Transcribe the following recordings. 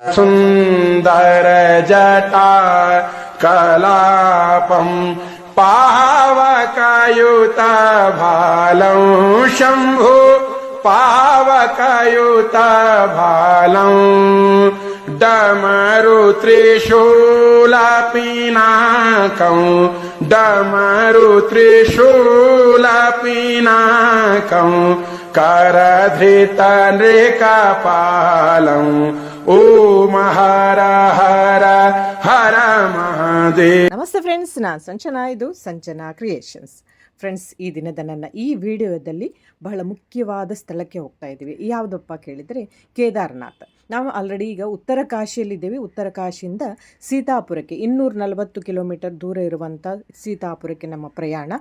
सुंदर जटा कलापम पावकयुत भालं शंभु पावकयुत भालं डमरु त्रिशूल पिनाकं डमरु त्रिशूल पिनाकं करधृत नृकपालं ಓಂ ಹರ ಹರ ಹರ ಮಹಾದೇವ. ನಮಸ್ತೆ ಫ್ರೆಂಡ್ಸ್, ನಾನು ಸಂಚನಾ, ಇದು ಸಂಚನಾ ಕ್ರಿಯೇಷನ್ಸ್. ಫ್ರೆಂಡ್ಸ್, ಈ ದಿನದ ನನ್ನ ಈ ವಿಡಿಯೋದಲ್ಲಿ ಬಹಳ ಮುಖ್ಯವಾದ ಸ್ಥಳಕ್ಕೆ ಹೋಗ್ತಾ ಇದ್ದೀವಿ. ಯಾವುದಪ್ಪ ಕೇಳಿದರೆ ಕೇದಾರನಾಥ್. ನಾವು ಆಲ್ರೆಡಿ ಈಗ ಉತ್ತರ ಕಾಶಿಯಲ್ಲಿದ್ದೇವೆ. ಉತ್ತರ ಕಾಶಿಯಿಂದ ಸೀತಾಪುರಕ್ಕೆ 240 ಕಿಲೋಮೀಟರ್ ದೂರ ಇರುವಂಥ ಸೀತಾಪುರಕ್ಕೆ ನಮ್ಮ ಪ್ರಯಾಣ.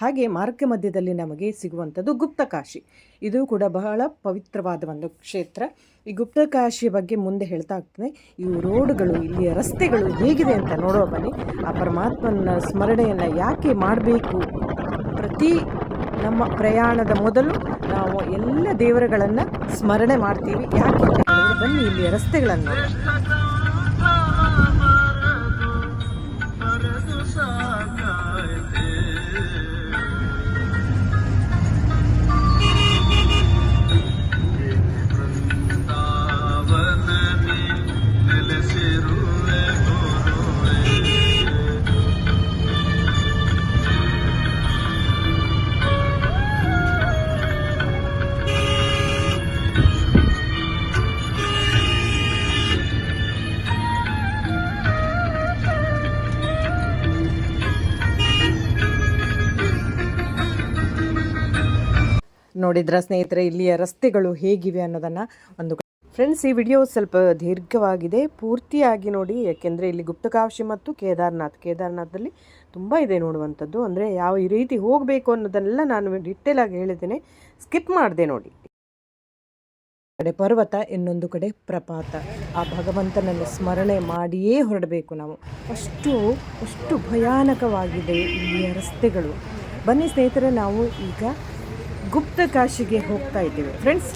ಹಾಗೆ ಮಾರ್ಗ ಮಧ್ಯದಲ್ಲಿ ನಮಗೆ ಸಿಗುವಂಥದ್ದು ಗುಪ್ತಕಾಶಿ. ಇದು ಕೂಡ ಬಹಳ ಪವಿತ್ರವಾದ ಒಂದು ಕ್ಷೇತ್ರ. ಈ ಗುಪ್ತಕಾಶಿಯ ಬಗ್ಗೆ ಮುಂದೆ ಹೇಳ್ತಾ ಆಗ್ತದೆ. ಈ ರೋಡ್ಗಳು, ಇಲ್ಲಿಯ ರಸ್ತೆಗಳು ಹೇಗಿದೆ ಅಂತ ನೋಡೋ ಬನ್ನಿ. ಆ ಪರಮಾತ್ಮನ ಸ್ಮರಣೆಯನ್ನು ಯಾಕೆ ಮಾಡಬೇಕು? ಪ್ರತಿ ನಮ್ಮ ಪ್ರಯಾಣದ ಮೊದಲು ನಾವು ಎಲ್ಲ ದೇವರುಗಳನ್ನು ಸ್ಮರಣೆ ಮಾಡ್ತೀವಿ. ಯಾಕೆ ಅಂತ ಹೇಳಿದ್ರೆ, ಬನ್ನಿ ಇಲ್ಲಿಯ ರಸ್ತೆಗಳನ್ನು ನೋಡಿ. ನೋಡಿದ್ರ ಸ್ನೇಹಿತರೆ, ಇಲ್ಲಿಯ ರಸ್ತೆಗಳು ಹೇಗಿವೆ ಅನ್ನೋದನ್ನು ಒಂದು ಫ್ರೆಂಡ್ಸ್, ಈ ವಿಡಿಯೋ ಸ್ವಲ್ಪ ದೀರ್ಘವಾಗಿದೆ, ಪೂರ್ತಿಯಾಗಿ ನೋಡಿ. ಯಾಕೆಂದರೆ ಇಲ್ಲಿ ಗುಪ್ತಕಾಶಿ ಮತ್ತು ಕೇದಾರನಾಥದಲ್ಲಿ ತುಂಬ ಇದೆ ನೋಡುವಂಥದ್ದು. ಅಂದರೆ ಯಾವ ರೀತಿ ಹೋಗಬೇಕು ಅನ್ನೋದನ್ನೆಲ್ಲ ನಾನು ಡಿಟೇಲ್ ಆಗಿ ಹೇಳಿದ್ದೇನೆ, ಸ್ಕಿಪ್ ಮಾಡಿದೆ ನೋಡಿ. ಕಡೆ ಪರ್ವತ, ಇನ್ನೊಂದು ಕಡೆ ಪ್ರಪಾತ. ಆ ಭಗವಂತನನ್ನು ಸ್ಮರಣೆ ಮಾಡಿಯೇ ಹೊರಡಬೇಕು ನಾವು. ಅಷ್ಟು ಭಯಾನಕವಾಗಿದೆ ಇಲ್ಲಿಯ ರಸ್ತೆಗಳು. ಬನ್ನಿ ಸ್ನೇಹಿತರೆ, ನಾವು ಈಗ ಗುಪ್ತಕಾಶಿಗೆ ಹೋಗ್ತಾ ಇದ್ದೇವೆ. ಫ್ರೆಂಡ್ಸ್,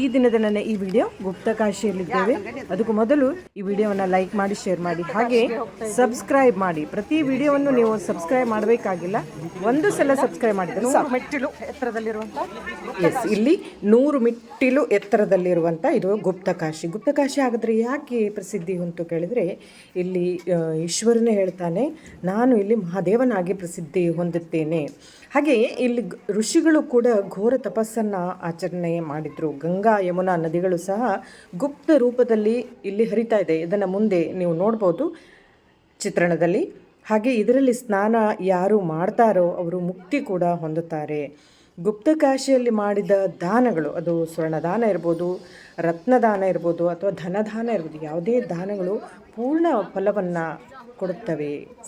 ಈ ದಿನದ ನನ್ನ ಈ ವಿಡಿಯೋ ಗುಪ್ತಕಾಶಿಯಲ್ಲಿದ್ದೇವೆ. ಅದಕ್ಕೂ ಮೊದಲು ಈ ವಿಡಿಯೋವನ್ನು ಲೈಕ್ ಮಾಡಿ, ಶೇರ್ ಮಾಡಿ, ಹಾಗೆ ಸಬ್ಸ್ಕ್ರೈಬ್ ಮಾಡಿ. ಪ್ರತಿ ವಿಡಿಯೋವನ್ನು ನೀವು ಸಬ್ಸ್ಕ್ರೈಬ್ ಮಾಡಬೇಕಾಗಿಲ್ಲ, ಒಂದು ಸಲ ಸಬ್ಸ್ಕ್ರೈಬ್ ಮಾಡಿದರೆ ಮೆಟ್ಟಿಲು ಎತ್ತರದಲ್ಲಿರುವಂಥ, ಇಲ್ಲಿ 100 ಮೆಟ್ಟಿಲು ಎತ್ತರದಲ್ಲಿರುವಂಥ ಇದು ಗುಪ್ತಕಾಶಿ. ಗುಪ್ತಕಾಶಿ ಆಗಿದ್ರೆ ಯಾಕೆ ಪ್ರಸಿದ್ಧಿ ಅಂತ ಕೇಳಿದರೆ, ಇಲ್ಲಿ ಈಶ್ವರನೇ ಹೇಳ್ತಾನೆ, ನಾನು ಇಲ್ಲಿ ಮಹಾದೇವನಾಗಿ ಪ್ರಸಿದ್ಧಿ ಹೊಂದುತ್ತೇನೆ. ಹಾಗೆಯೇ ಇಲ್ಲಿ ಋಷಿಗಳು ಕೂಡ ಘೋರ ತಪಸ್ಸನ್ನು ಆಚರಣೆ ಮಾಡಿದರು. ಗಂಗಾ ಯಮುನಾ ನದಿಗಳು ಸಹ ಗುಪ್ತ ರೂಪದಲ್ಲಿ ಇಲ್ಲಿ ಹರಿತಾ ಇದೆ. ಇದನ್ನು ಮುಂದೆ ನೀವು ನೋಡ್ಬೋದು ಚಿತ್ರಣದಲ್ಲಿ. ಹಾಗೆ ಇದರಲ್ಲಿ ಸ್ನಾನ ಯಾರು ಮಾಡ್ತಾರೋ ಅವರು ಮುಕ್ತಿ ಕೂಡ ಹೊಂದುತ್ತಾರೆ. ಗುಪ್ತಕಾಶಿಯಲ್ಲಿ ಮಾಡಿದ ದಾನಗಳು, ಅದು ಸ್ವರ್ಣದಾನ ಇರ್ಬೋದು, ರತ್ನದಾನ ಇರ್ಬೋದು, ಅಥವಾ ಧನದಾನ ಇರ್ಬೋದು, ಯಾವುದೇ ದಾನಗಳು ಪೂರ್ಣ ಫಲವನ್ನು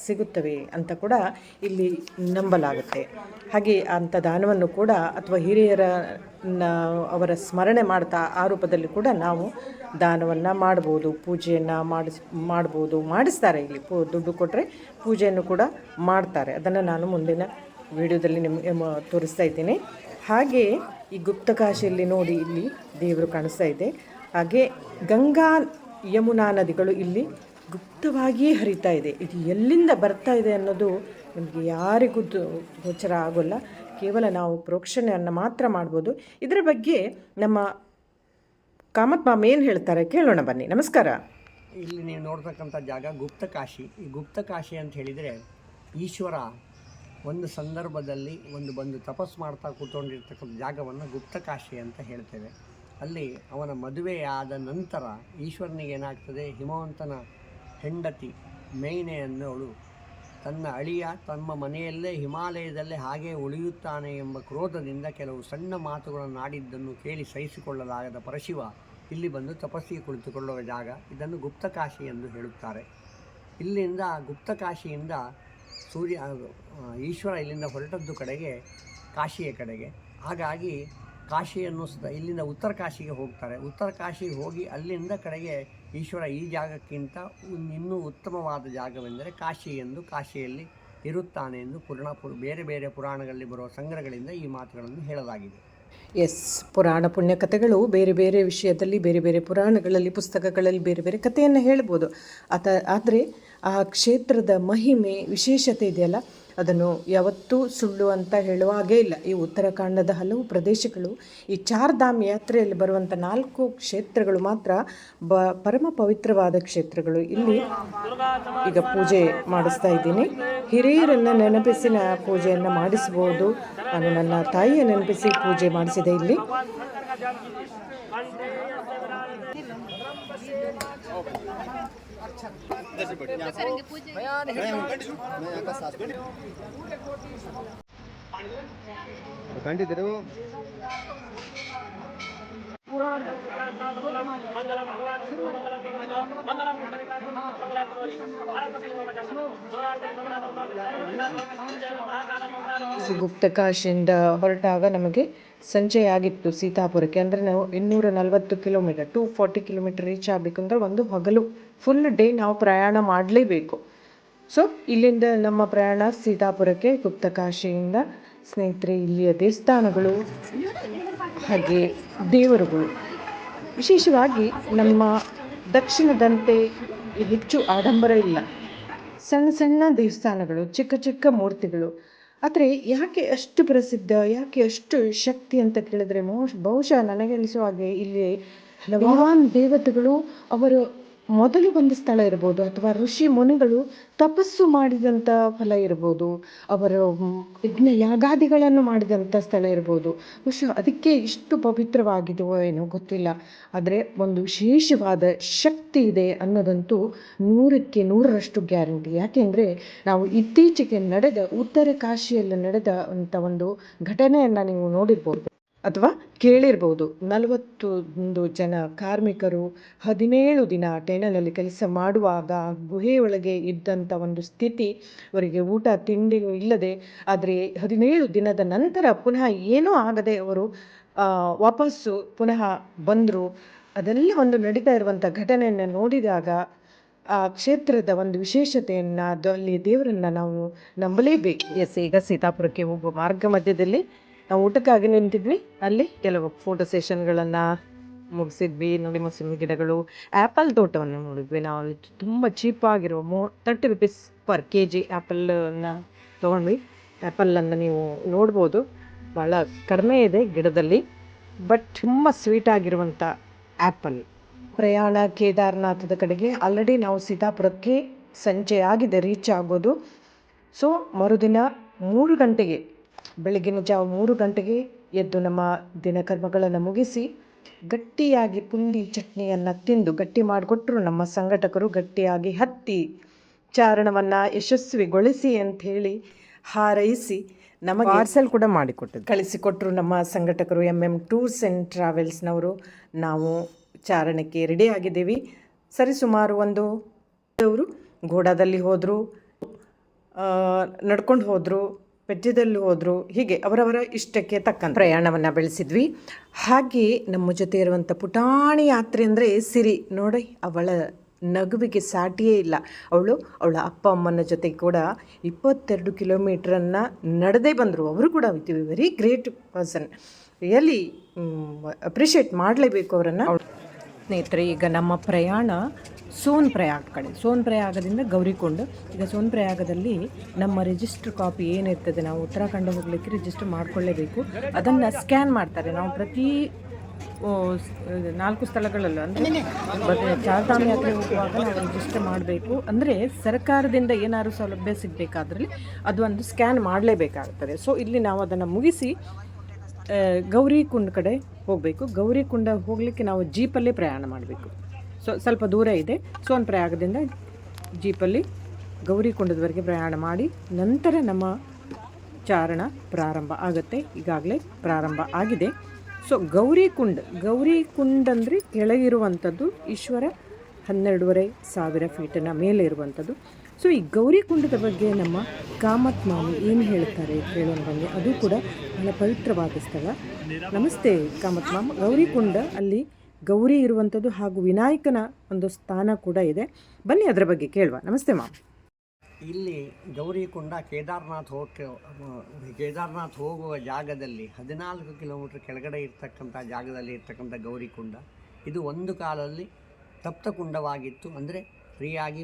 ಸಿಗುತ್ತವೆ ಅಂತ ಕೂಡ ಇಲ್ಲಿ ನಂಬಲಾಗುತ್ತೆ. ಹಾಗೆ ಅಂಥ ದಾನವನ್ನು ಕೂಡ, ಅಥವಾ ಹಿರಿಯರ ಅವರ ಸ್ಮರಣೆ ಮಾಡ್ತಾ ಆ ರೂಪದಲ್ಲಿ ಕೂಡ ನಾವು ದಾನವನ್ನು ಮಾಡ್ಬೋದು, ಪೂಜೆಯನ್ನು ಮಾಡಿಸ್ತಾರೆ. ಇಲ್ಲಿ ದುಡ್ಡು ಕೊಟ್ಟರೆ ಪೂಜೆಯನ್ನು ಕೂಡ ಮಾಡ್ತಾರೆ. ಅದನ್ನು ನಾನು ಮುಂದಿನ ವಿಡಿಯೋದಲ್ಲಿ ನಿಮಗೆ ತೋರಿಸ್ತಾ ಇದ್ದೀನಿ. ಹಾಗೆ ಈ ಗುಪ್ತಕಾಶಿಯಲ್ಲಿ ನೋಡಿ, ಇಲ್ಲಿ ದೇವರು ಕಾಣಿಸ್ತಾ ಇದೆ. ಹಾಗೆ ಗಂಗಾ ಯಮುನಾ ನದಿಗಳು ಇಲ್ಲಿ ಗುಪ್ತವಾಗಿಯೇ ಹರಿತಾ ಇದೆ. ಇದು ಎಲ್ಲಿಂದ ಬರ್ತಾ ಇದೆ ಅನ್ನೋದು ನಮಗೆ ಯಾರಿಗೂ ಗೋಚರ ಆಗೋಲ್ಲ. ಕೇವಲ ನಾವು ಪ್ರೋಕ್ಷಣೆಯನ್ನು ಮಾತ್ರ ಮಾಡ್ಬೋದು. ಇದರ ಬಗ್ಗೆ ನಮ್ಮ ಕಾಮತ್ ಮಾಮ ಏನು ಹೇಳ್ತಾರೆ ಕೇಳೋಣ ಬನ್ನಿ. ನಮಸ್ಕಾರ. ಇಲ್ಲಿ ನೀವು ನೋಡ್ತಕ್ಕಂಥ ಜಾಗ ಗುಪ್ತಕಾಶಿ. ಈ ಗುಪ್ತಕಾಶಿ ಅಂತ ಹೇಳಿದರೆ, ಈಶ್ವರ ಒಂದು ಸಂದರ್ಭದಲ್ಲಿ ಬಂದು ತಪಸ್ಸು ಮಾಡ್ತಾ ಕೂತ್ಕೊಂಡಿರ್ತಕ್ಕಂಥ ಜಾಗವನ್ನು ಗುಪ್ತಕಾಶಿ ಅಂತ ಹೇಳ್ತೇವೆ. ಅಲ್ಲಿ ಅವನ ಮದುವೆಯಾದ ನಂತರ ಈಶ್ವರನಿಗೆ ಏನಾಗ್ತದೆ, ಹಿಮವಂತನ ಹೆಂಡತಿ ಮೇಯ್ನೆ ಅನ್ನೋಳು ತನ್ನ ಅಳಿಯ ತಮ್ಮ ಮನೆಯಲ್ಲೇ ಹಿಮಾಲಯದಲ್ಲೇ ಹಾಗೆ ಉಳಿಯುತ್ತಾನೆ ಎಂಬ ಕ್ರೋಧದಿಂದ ಕೆಲವು ಸಣ್ಣ ಮಾತುಗಳನ್ನು ಆಡಿದ್ದನ್ನು ಕೇಳಿ ಸಹಿಸಿಕೊಳ್ಳಲಾಗದ ಪರಶಿವ ಇಲ್ಲಿ ಬಂದು ತಪಸ್ಸಿಗೆ ಕುಳಿತುಕೊಳ್ಳುವ ಜಾಗ. ಇದನ್ನು ಗುಪ್ತಕಾಶಿ ಎಂದು ಹೇಳುತ್ತಾರೆ. ಇಲ್ಲಿಂದ ಗುಪ್ತಕಾಶಿಯಿಂದ ಈಶ್ವರ ಇಲ್ಲಿಂದ ಹೊರಟದ್ದು ಕಡೆಗೆ ಕಾಶಿಯ ಕಡೆಗೆ. ಹಾಗಾಗಿ ಕಾಶಿಯನ್ನು ಇಲ್ಲಿಂದ ಉತ್ತರ ಕಾಶಿಗೆ ಹೋಗ್ತಾರೆ. ಉತ್ತರ ಕಾಶಿಗೆ ಹೋಗಿ ಅಲ್ಲಿಂದ ಕಡೆಗೆ ಈಶ್ವರ ಈ ಜಾಗಕ್ಕಿಂತ ಇನ್ನೂ ಉತ್ತಮವಾದ ಜಾಗವೆಂದರೆ ಕಾಶಿ ಎಂದು, ಕಾಶಿಯಲ್ಲಿ ಇರುತ್ತಾನೆ ಎಂದು ಬೇರೆ ಬೇರೆ ಪುರಾಣಗಳಲ್ಲಿ ಬರುವ ಸಂಗ್ರಹಗಳಿಂದ ಈ ಮಾತುಗಳನ್ನು ಹೇಳಲಾಗಿದೆ. ಎಸ್, ಪುರಾಣ ಪುಣ್ಯಕಥೆಗಳು ಬೇರೆ ಬೇರೆ ವಿಷಯದಲ್ಲಿ, ಬೇರೆ ಬೇರೆ ಪುರಾಣಗಳಲ್ಲಿ, ಪುಸ್ತಕಗಳಲ್ಲಿ ಬೇರೆ ಬೇರೆ ಕಥೆಯನ್ನು ಹೇಳ್ಬೋದು. ಆದರೆ ಆ ಕ್ಷೇತ್ರದ ಮಹಿಮೆ, ವಿಶೇಷತೆ ಇದೆಯಲ್ಲ, ಅದನ್ನು ಯಾವತ್ತೂ ಸುಳ್ಳು ಅಂತ ಹೇಳುವ ಹಾಗೇ ಇಲ್ಲ. ಈ ಉತ್ತರಾಖಂಡದ ಹಲವು ಪ್ರದೇಶಗಳು, ಈ ಚಾರ್ಧಾಮ್ ಯಾತ್ರೆಯಲ್ಲಿ ಬರುವಂಥ 4 ಕ್ಷೇತ್ರಗಳು ಮಾತ್ರ ಪರಮ ಪವಿತ್ರವಾದ ಕ್ಷೇತ್ರಗಳು. ಇಲ್ಲಿ ಈಗ ಪೂಜೆ ಮಾಡಿಸ್ತಾ ಇದ್ದೀನಿ. ಹಿರಿಯರನ್ನು ನೆನಪಿಸಿ ಪೂಜೆಯನ್ನು ಮಾಡಿಸ್ಬೋದು. ನಾನು ನನ್ನ ತಾಯಿಯ ನೆನಪಿಸಿ ಪೂಜೆ ಮಾಡಿಸಿದೆ ಇಲ್ಲಿ. ಕಂಡಿದ್ದರು ಗುಪ್ತಕಾಶಿಯಿಂದ ಹೊರಟಾಗ ನಮಗೆ ಸಂಜೆ ಆಗಿತ್ತು ಸೀತಾಪುರಕ್ಕೆ. ಅಂದರೆ ನಾವು 240 ಕಿಲೋಮೀಟರ್, 240 ಕಿಲೋಮೀಟರ್ ರೀಚ್ ಆಗಬೇಕಂದ್ರೆ ಒಂದು ಹಗಲು, ಫುಲ್ ಡೇ ನಾವು ಪ್ರಯಾಣ ಮಾಡಲೇಬೇಕು. ಸೊ ಇಲ್ಲಿಂದ ನಮ್ಮ ಪ್ರಯಾಣ ಸೀತಾಪುರಕ್ಕೆ. ಗುಪ್ತಕಾಶಿಯಿಂದ ಸ್ನೇಹಿತರೆ, ಇಲ್ಲಿಯ ದೇವಸ್ಥಾನಗಳು ಹಾಗೆ ದೇವರುಗಳು, ವಿಶೇಷವಾಗಿ ನಮ್ಮ ದಕ್ಷಿಣದಂತೆ ಹೆಚ್ಚು ಆಡಂಬರ ಇಲ್ಲ. ಸಣ್ಣ ಸಣ್ಣ ದೇವಸ್ಥಾನಗಳು, ಚಿಕ್ಕ ಚಿಕ್ಕ ಮೂರ್ತಿಗಳು. ಆದರೆ ಯಾಕೆ ಅಷ್ಟು ಪ್ರಸಿದ್ಧ, ಯಾಕೆ ಅಷ್ಟು ಶಕ್ತಿ ಅಂತ ಕೇಳಿದ್ರೆ, ಬಹುಶಃ ನನಗೆ ಅನಿಸುವ ಹಾಗೆ ಇಲ್ಲಿ ಹಲವಾರು ದೇವತೆಗಳು ಅವರು ಮೊದಲು ಬಂದ ಸ್ಥಳ ಇರ್ಬೋದು, ಅಥವಾ ಋಷಿ ಮುನಿಗಳು ತಪಸ್ಸು ಮಾಡಿದಂಥ ಫಲ ಇರ್ಬೋದು, ಅವರ ಯಜ್ಞ ಯಾಗಾದಿಗಳನ್ನು ಮಾಡಿದಂಥ ಸ್ಥಳ ಇರ್ಬೋದು. ಬಹುಶಃ ಅದಕ್ಕೆ ಇಷ್ಟು ಪವಿತ್ರವಾಗಿದೆಯೋ ಏನೋ ಗೊತ್ತಿಲ್ಲ. ಆದರೆ ಒಂದು ವಿಶೇಷವಾದ ಶಕ್ತಿ ಇದೆ ಅನ್ನೋದಂತೂ 100ಕ್ಕೆ 100ರಷ್ಟು ಗ್ಯಾರಂಟಿ. ಯಾಕೆಂದರೆ ನಾವು ಇತ್ತೀಚೆಗೆ ನಡೆದ ಉತ್ತರ ಕಾಶಿಯಲ್ಲಿ ನಡೆದ ಅಂಥ ಒಂದು ಘಟನೆಯನ್ನು ನೀವು ನೋಡಿರ್ಬೋದು ಅಥವಾ ಕೇಳಿರ್ಬೋದು. 41 ಜನ ಕಾರ್ಮಿಕರು 17 ದಿನ ಟೆನಲಲ್ಲಿ ಕೆಲಸ ಮಾಡುವಾಗ ಗುಹೆಯೊಳಗೆ ಇದ್ದಂಥ ಒಂದು ಸ್ಥಿತಿ, ಅವರಿಗೆ ಊಟ ತಿಂಡಿ ಇಲ್ಲದೆ, ಆದರೆ 17 ದಿನದ ನಂತರ ಪುನಃ ಏನೂ ಆಗದೆ ಅವರು ವಾಪಸ್ಸು ಪುನಃ ಬಂದರು. ಅದೆಲ್ಲ ಒಂದು ನಡೀತಾ ಇರುವಂಥ ಘಟನೆಯನ್ನು ನೋಡಿದಾಗ ಆ ಕ್ಷೇತ್ರದ ಒಂದು ವಿಶೇಷತೆಯನ್ನು, ಅಲ್ಲಿ ದೇವರನ್ನು ನಾವು ನಂಬಲೇಬೇಕು. ಈಗ ಸೀತಾಪುರಕ್ಕೆ ಹೋಗುವ ಮಾರ್ಗ ಮಧ್ಯದಲ್ಲಿ ನಾವು ಊಟಕ್ಕಾಗಿ ನಿಂತಿದ್ವಿ. ಅಲ್ಲಿ ಕೆಲವು ಫೋಟೋ ಸೆಷನ್ಗಳನ್ನು ಮುಗಿಸಿದ್ವಿ. ನೋಡಿ, ಮೊಸಂಬಿ ಗಿಡಗಳು, ಆ್ಯಪಲ್ ತೋಟವನ್ನು ನೋಡಿದ್ವಿ ನಾವು. ತುಂಬ ಚೀಪಾಗಿರುವ 30 ರೂಪೀಸ್ ಪರ್ kg ಆ್ಯಪಲನ್ನು ತೊಗೊಂಡ್ವಿ. ಆ್ಯಪಲನ್ನು ನೀವು ನೋಡ್ಬೋದು, ಭಾಳ ಕಡಿಮೆ ಇದೆ ಗಿಡದಲ್ಲಿ, ಬಟ್ ತುಂಬ ಸ್ವೀಟಾಗಿರುವಂಥ ಆ್ಯಪಲ್. ಪ್ರಯಾಣ ಕೇದಾರನಾಥದ ಕಡೆಗೆ ಆಲ್ರೆಡಿ ನಾವು ಸೀತಾಪುರಕ್ಕೆ ಸಂಜೆ ಆಗಿದೆ ರೀಚ್ ಆಗೋದು. ಸೊ ಮರುದಿನ 3 ಗಂಟೆಗೆ, ಬೆಳಗಿನ ಜಾವ 3 ಗಂಟೆಗೆ ಎದ್ದು ನಮ್ಮ ದಿನಕರ್ಮಗಳನ್ನು ಮುಗಿಸಿ ಗಟ್ಟಿಯಾಗಿ ಪುಂಡಿ ಚಟ್ನಿಯನ್ನು ತಿಂದು, ಗಟ್ಟಿ ಮಾಡಿಕೊಟ್ರು ನಮ್ಮ ಸಂಘಟಕರು, ಗಟ್ಟಿಯಾಗಿ ಹತ್ತಿ ಚಾರಣವನ್ನು ಯಶಸ್ವಿಗೊಳಿಸಿ ಅಂಥೇಳಿ ಹಾರೈಸಿ ನಮಗೆ ಪಾರ್ಸಲ್ ಕೂಡ ಮಾಡಿಕೊಟ್ಟಿದ್ದು ಕಳಿಸಿಕೊಟ್ರು ನಮ್ಮ ಸಂಘಟಕರು, MM ಟೂರ್ಸ್ ಆ್ಯಂಡ್ ಟ್ರಾವೆಲ್ಸ್ನವರು. ನಾವು ಚಾರಣಕ್ಕೆ ರೆಡಿ ಆಗಿದ್ದೀವಿ. ಸರಿಸುಮಾರು ಅವರು ಘೋಡಾದಲ್ಲಿ ಹೋದರು, ನಡ್ಕೊಂಡು ಹೋದರು, ಪೆಜ್ಜದಲ್ಲಿ ಹೋದರು. ಹೀಗೆ ಅವರವರ ಇಷ್ಟಕ್ಕೆ ತಕ್ಕಂತೆ ಪ್ರಯಾಣವನ್ನು ಬೆಳೆಸಿದ್ವಿ. ಹಾಗೆ ನಮ್ಮ ಜೊತೆ ಇರುವಂಥ ಪುಟಾಣಿ ಯಾತ್ರೆ ಅಂದರೆ ಸಿರಿ. ನೋಡಿ, ಅವಳ ನಗುವಿಗೆ ಸಾಟಿಯೇ ಇಲ್ಲ. ಅವಳ ಅಪ್ಪ ಅಮ್ಮನ ಜೊತೆ ಕೂಡ 22 ಕಿಲೋಮೀಟ್ರನ್ನು ನಡೆದೇ ಬಂದರು. ಅವರು ಕೂಡ very great person. Really appreciate ಮಾಡಲೇಬೇಕು ಅವರನ್ನು. ಸ್ನೇಹಿತರೆ, ಈಗ ನಮ್ಮ ಪ್ರಯಾಣ ಸೋನ್ಪ್ರಯಾಗ್ ಕಡೆ. ಸೋನ್ಪ್ರಯಾಗದಿಂದ ಗೌರಿಕೊಂಡ. ಈಗ ಸೋನ್ಪ್ರಯಾಗದಲ್ಲಿ ನಮ್ಮ ರಿಜಿಸ್ಟರ್ ಕಾಪಿ ಏನಿರ್ತದೆ, ನಾವು ಉತ್ತರಾಖಂಡ ಹೋಗ್ಲಿಕ್ಕೆ ರಿಜಿಸ್ಟರ್ ಮಾಡ್ಕೊಳ್ಳೇಬೇಕು. ಅದನ್ನು ಸ್ಕ್ಯಾನ್ ಮಾಡ್ತಾರೆ. ನಾವು ಪ್ರತಿ 4 ಸ್ಥಳಗಳಲ್ಲೂ, ಅಂದರೆ ಚಾರ್ಧಾಮ್ ಯಾತ್ರೆ ಹೋಗುವಾಗ ನಾವು ರಿಜಿಸ್ಟರ್ ಮಾಡಬೇಕು. ಅಂದರೆ ಸರ್ಕಾರದಿಂದ ಏನಾದ್ರು ಸೌಲಭ್ಯ ಸಿಗಬೇಕಾದ್ರಲ್ಲಿ ಅದು ಒಂದು ಸ್ಕ್ಯಾನ್ ಮಾಡಲೇಬೇಕಾಗುತ್ತದೆ. ಸೊ ಇಲ್ಲಿ ನಾವು ಅದನ್ನು ಮುಗಿಸಿ ಗೌರಿಕುಂಡ ಕಡೆ ಹೋಗಬೇಕು. ಗೌರಿಕುಂಡ ಹೋಗಲಿಕ್ಕೆ ನಾವು ಜೀಪಲ್ಲೇ ಪ್ರಯಾಣ ಮಾಡಬೇಕು. ಸ್ವಲ್ಪ ದೂರ ಇದೆ. ಸೋನ್ಪ್ರಯಾಗದಿಂದ ಜೀಪಲ್ಲಿ ಗೌರಿಕುಂಡದವರೆಗೆ ಪ್ರಯಾಣ ಮಾಡಿ ನಂತರ ನಮ್ಮ ಚಾರಣ ಪ್ರಾರಂಭ ಆಗುತ್ತೆ. ಈಗಾಗಲೇ ಪ್ರಾರಂಭ ಆಗಿದೆ. ಸೊ ಗೌರಿಕುಂಡ ಅಂದರೆ ಕೆಳಗಿರುವಂಥದ್ದು, ಈಶ್ವರ 12,500 ಫೀಟಿನ ಮೇಲೆ ಇರುವಂಥದ್ದು. ಸೊ ಈ ಗೌರಿಕುಂಡದ ಬಗ್ಗೆ ನಮ್ಮ ಕಾಮತ್ ಮಾಮಿ ಏನು ಹೇಳ್ತಾರೆ ಕೇಳೋಣ ಬನ್ನಿ. ಅದು ಕೂಡ ಬಹಳ ಪವಿತ್ರವಾದ ಸ್ಥಳ. ನಮಸ್ತೆ ಕಾಮತ್ ಮಾಮ್. ಗೌರಿಕುಂಡ ಅಲ್ಲಿ ಗೌರಿ ಇರುವಂಥದ್ದು ಹಾಗೂ ವಿನಾಯಕನ ಒಂದು ಸ್ಥಾನ ಕೂಡ ಇದೆ. ಬನ್ನಿ ಅದರ ಬಗ್ಗೆ ಕೇಳುವ. ನಮಸ್ತೆ ಮಾಮ್. ಇಲ್ಲಿ ಗೌರಿಕೊಂಡ ಕೇದಾರ್ನಾಥ್ ಹೋಗುವ ಜಾಗದಲ್ಲಿ 14 ಕಿಲೋಮೀಟರ್ ಕೆಳಗಡೆ ಇರ್ತಕ್ಕಂಥ ಜಾಗದಲ್ಲಿ ಇರ್ತಕ್ಕಂಥ ಗೌರಿಕೊಂಡ ಇದು ಒಂದು ಕಾಲದಲ್ಲಿ ತಪ್ತಕುಂಡವಾಗಿತ್ತು, ಅಂದರೆ ಫ್ರೀಯಾಗಿ